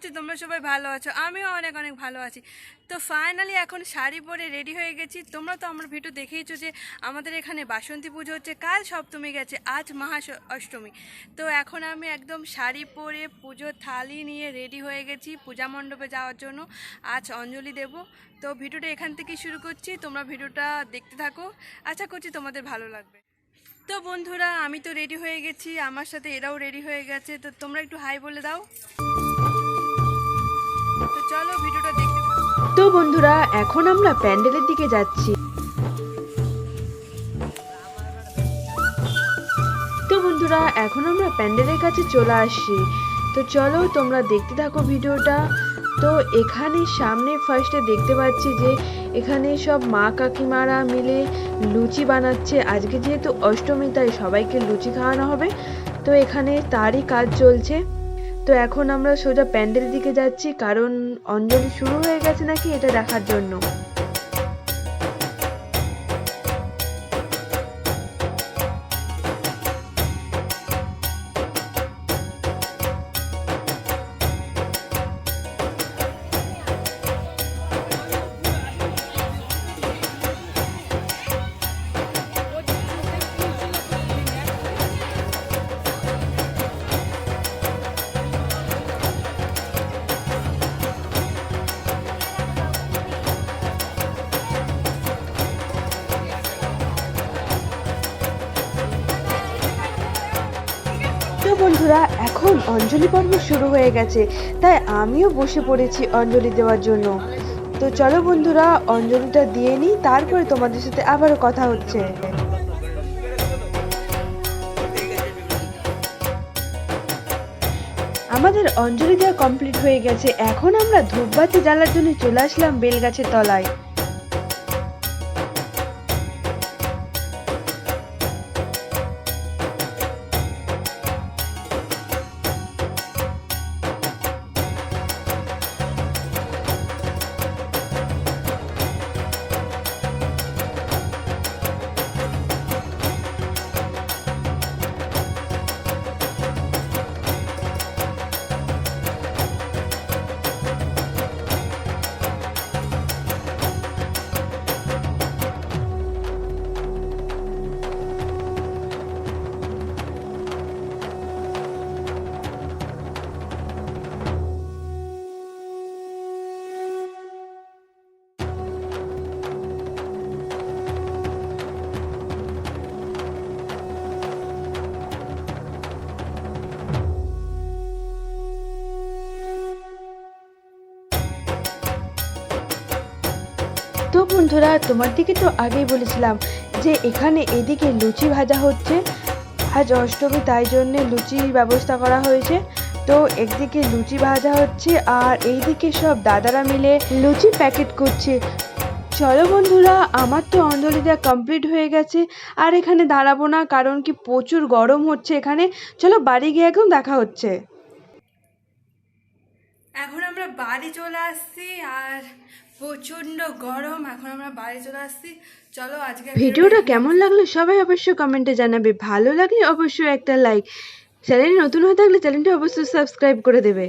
করছি তোমরা সবাই ভালো আছো, আমিও অনেক অনেক ভালো আছি। তো ফাইনালি এখন শাড়ি পরে রেডি হয়ে গেছি। তোমরা তো আমার ভিডিও দেখেইছো যে আমাদের এখানে বাসন্তী পুজো হচ্ছে, কাল সপ্তমী গেছে, আজ অষ্টমী। তো এখন আমি একদম শাড়ি পরে পুজোর থালি নিয়ে রেডি হয়ে গেছি পূজা মণ্ডপে যাওয়ার জন্য। আজ অঞ্জলি দেব। তো ভিডিওটা এখান থেকেই শুরু করছি, তোমরা ভিডিওটা দেখতে থাকো, আশা করছি তোমাদের ভালো লাগবে। তো বন্ধুরা, আমি তো রেডি হয়ে গেছি, আমার সাথে এরাও রেডি হয়ে গেছে। তো তোমরা একটু হাই বলে দাও। তো চলো ভিডিওটা দেখতে থাকো। তো বন্ধুরা, এখন আমরা প্যান্ডেলের দিকে যাচ্ছি। তো বন্ধুরা, এখন আমরা প্যান্ডেলের কাছে চলে আসছি। তো চলো তোমরা দেখতে থাকো ভিডিওটা। তো এখানে সামনে ফার্স্টে দেখতে পাচ্ছি যে এখানে সব মা কাকিমারা মিলে লুচি বানাচ্ছে। আজকে যেহেতু অষ্টমী, তাই সবাইকে লুচি খাওয়ানো হবে। তো এখানে তারই কাজ চলছে। তো এখন আমরা সোজা প্যান্ডেল দিকে যাচ্ছি, কারণ অঞ্জলি শুরু হয়ে গেছে নাকি এটা দেখার জন্য। তো বন্ধুরা, এখন অঞ্জলি পর্ব শুরু হয়ে গেছে, তাই আমিও বসে পড়েছি অঞ্জলি দেওয়ার জন্য। তো চলো বন্ধুরা, অঞ্জলিটা দিয়ে নিই, তারপরে তোমাদের সাথে আবারও কথা হচ্ছে। আমাদের অঞ্জলি দেওয়া কমপ্লিট হয়ে গেছে। এখন আমরা ধূপবাতি জ্বালার জন্য চলে আসলাম বেলগাছের তলায়। তো বন্ধুরা, তোমার দিকে তো আগেই বলেছিলাম যে এখানে এদিকে লুচি ভাজা হচ্ছে। আজ অষ্টমী, তাই জন্য লুচির ব্যবস্থা করা হয়েছে। তো একদিকে লুচি ভাজা হচ্ছে আর এইদিকে সব দাদারা মিলে লুচি প্যাকেট করছে। চলো বন্ধুরা, আমার তো অঞ্জলি দেওয়া কমপ্লিট হয়ে গেছে, আর এখানে দাঁড়াবো না, কারণ কি প্রচুর গরম হচ্ছে এখানে। চলো বাড়ি গিয়ে এখন দেখা হচ্ছে। এখন আমরা বাড়ি চলে আসছি, আর প্রচন্ড গরম। এখন আমরা বাড়ি চলে আসছি। চলো আজকে ভিডিওটা কেমন লাগলো সবাই অবশ্যই কমেন্টে জানাবে। ভালো লাগলে অবশ্যই একটা লাইক, চ্যানেলে নতুন হয়ে থাকলে চ্যানেলটি অবশ্যই সাবস্ক্রাইব করে দেবে।